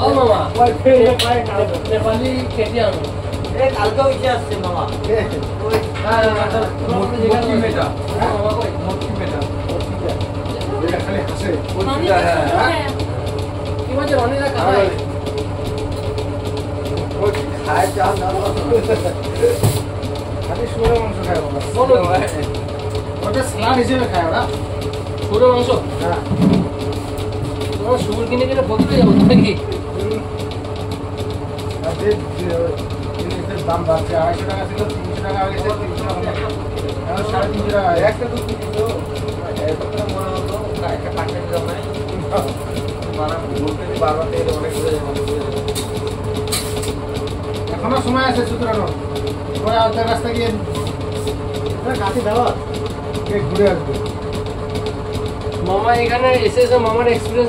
ও মামা নেপালি কেটে আনো কালকেও ইচ্ছে আসছে মামা কি বলছে অনেক খায় খায় চা না খালি শুয়োরের মাংস খায় বাবা। বলো ওটা স্যালাড হিসেবে খায় ওরা। শুয়োরের মাংস হ্যাঁ। তোমার শুয়োর কিনে কিনে বদলে যাবো নাকি আর জিনিসের দাম বাড়ছে, 250 টাকা ছিল 300 টাকা হয়ে গেছে, 300 টাকা এখন 350 টাকা হয়ে গেছে। একটা দুধ দিত এতটা মনে হতো একটা পাঠিয়ে দিলাম মানে বলতে বারবার থেকে অনেক ঘুরে এখনো সময় আছে সুতরাং পরে অর্ধেক রাস্তা গিয়ে কাছে দেওয়া ঘুরে আসবে। মামা এখানে এসে মামার এক্সপিরিয়েন্স